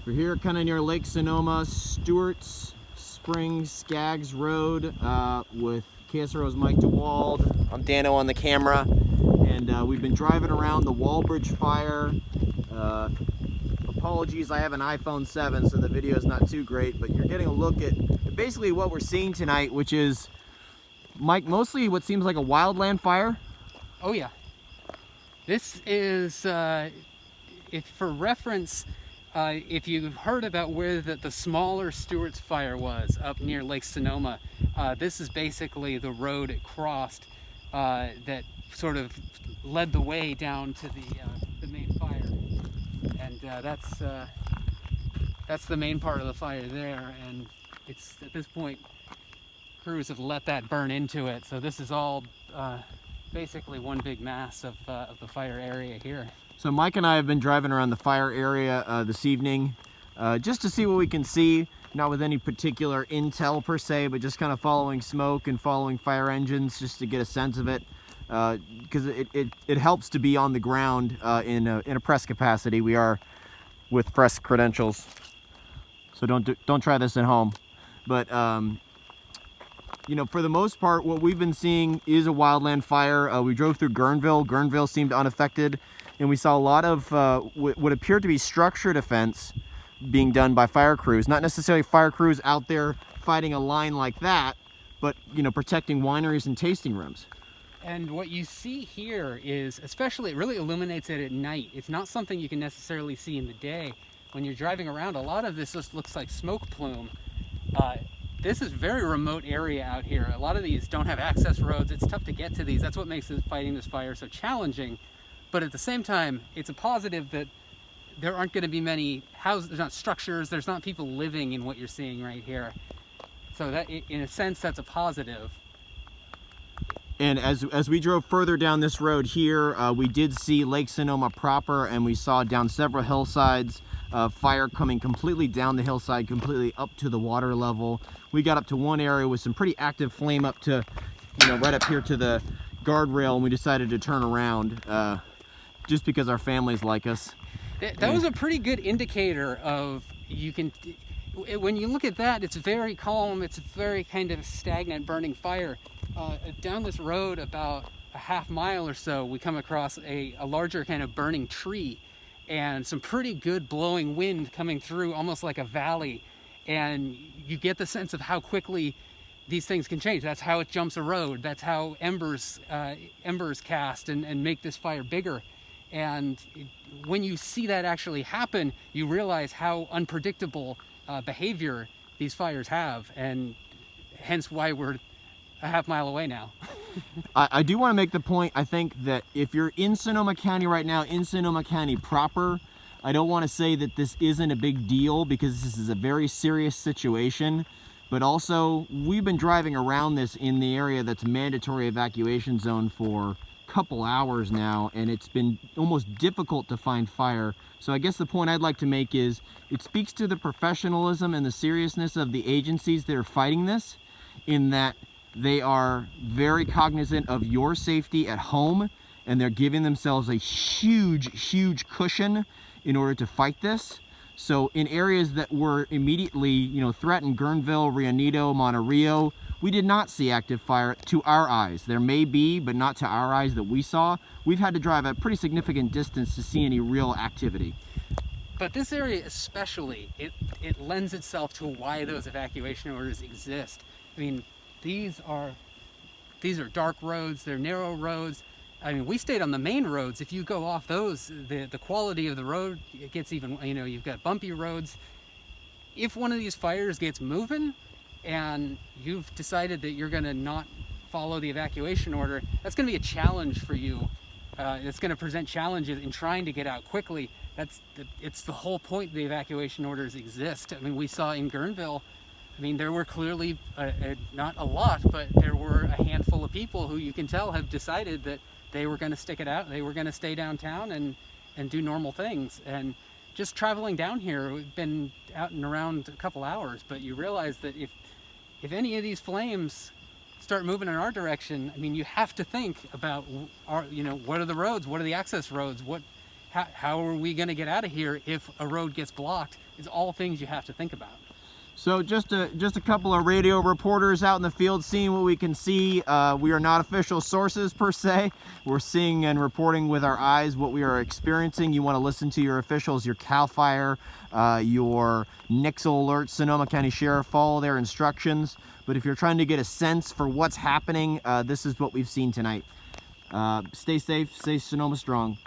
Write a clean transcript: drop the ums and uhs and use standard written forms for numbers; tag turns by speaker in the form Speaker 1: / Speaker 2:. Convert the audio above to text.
Speaker 1: We're here kind of near Lake Sonoma, Stewart's Springs, Skaggs Road with KSRO's Mike DeWald. I'm Dano on the camera, and we've been driving around the Walbridge fire. Apologies, I have an iPhone 7, so the video is not too great, but you're getting a look at basically what we're seeing tonight, which is, Mike, mostly what seems like a wildland fire.
Speaker 2: Oh yeah. This is, if for reference, if you've heard about where the smaller Stewart's fire was up near Lake Sonoma, this is basically the road it crossed that sort of led the way down to the main fire. And that's the main part of the fire there. And it's, at this point, crews have let that burn into it. So this is all basically one big mass of the fire area here.
Speaker 1: So Mike and I have been driving around the fire area this evening just to see what we can see, not with any particular intel per se, but just kind of following smoke and following fire engines just to get a sense of it, because it helps to be on the ground in a press capacity. We are with press credentials, so don't try this at home. But you know, for the most part, what we've been seeing is a wildland fire. We drove through Guerneville. Guerneville seemed unaffected. And we saw a lot of what appeared to be structure defense being done by fire crews. Not necessarily fire crews out there fighting a line like that, but, you know, protecting wineries and tasting rooms.
Speaker 2: And what you see here is, especially, it really illuminates it at night. It's not something you can necessarily see in the day. When you're driving around, a lot of this just looks like smoke plume. This is a very remote area out here. A lot of these don't have access roads. It's tough to get to these. That's what makes fighting this fire so challenging. But at the same time, it's a positive that there aren't going to be many houses, there's not structures, there's not people living in what you're seeing right here. So that, in a sense, that's a positive.
Speaker 1: And as we drove further down this road here, we did see Lake Sonoma proper, and we saw down several hillsides fire coming completely down the hillside, completely up to the water level. We got up to one area with some pretty active flame up to, you know, right up here to the guardrail, and we decided to turn around. Just because our families like us.
Speaker 2: That was a pretty good indicator of, when you look at that, it's very calm, it's very kind of stagnant burning fire. Down this road about a half mile or so, we come across a larger kind of burning tree and some pretty good blowing wind coming through, almost like a valley. And you get the sense of how quickly these things can change. That's how it jumps a road. That's how embers cast and make this fire bigger. And when you see that actually happen, you realize how unpredictable behavior these fires have, and hence why we're a half mile away now.
Speaker 1: I do want to make the point, I think, that if you're in Sonoma County right now, in Sonoma County proper, I don't want to say that this isn't a big deal, because this is a very serious situation. But also, we've been driving around this in the area that's mandatory evacuation zone for couple hours now, and it's been almost difficult to find fire. So I guess the point I'd like to make is it speaks to the professionalism and the seriousness of the agencies that are fighting this, in that they are very cognizant of your safety at home, and they're giving themselves a huge cushion in order to fight this. So in areas that were immediately, you know, threatened, Guerneville, Rio Neto, Monterrey, we did not see active fire to our eyes. There may be, but not to our eyes that we saw. We've had to drive a pretty significant distance to see any real activity.
Speaker 2: But this area especially, it lends itself to why those evacuation orders exist. I mean, these are dark roads, they're narrow roads. I mean, we stayed on the main roads. If you go off those, the quality of the road, it gets even, you know, you've got bumpy roads. If one of these fires gets moving, and you've decided that you're going to not follow the evacuation order, that's going to be a challenge for you. It's going to present challenges in trying to get out quickly. It's the whole point the evacuation orders exist. I mean, we saw in Guerneville, I mean, there were clearly, not a lot, but there were a handful of people who you can tell have decided that they were going to stick it out. They were going to stay downtown and do normal things. And just traveling down here, we've been out and around a couple hours, but you realize that if any of these flames start moving in our direction, I mean, you have to think about, you know, what are the roads? What are the access roads? how are we going to get out of here if a road gets blocked? Is all things you have to think about.
Speaker 1: So just a couple of radio reporters out in the field seeing what we can see. We are not official sources per se. We're seeing and reporting with our eyes what we are experiencing. You want to listen to your officials, your CAL FIRE, your Nixle Alert, Sonoma County Sheriff, follow their instructions. But if you're trying to get a sense for what's happening, this is what we've seen tonight. Stay safe, stay Sonoma strong.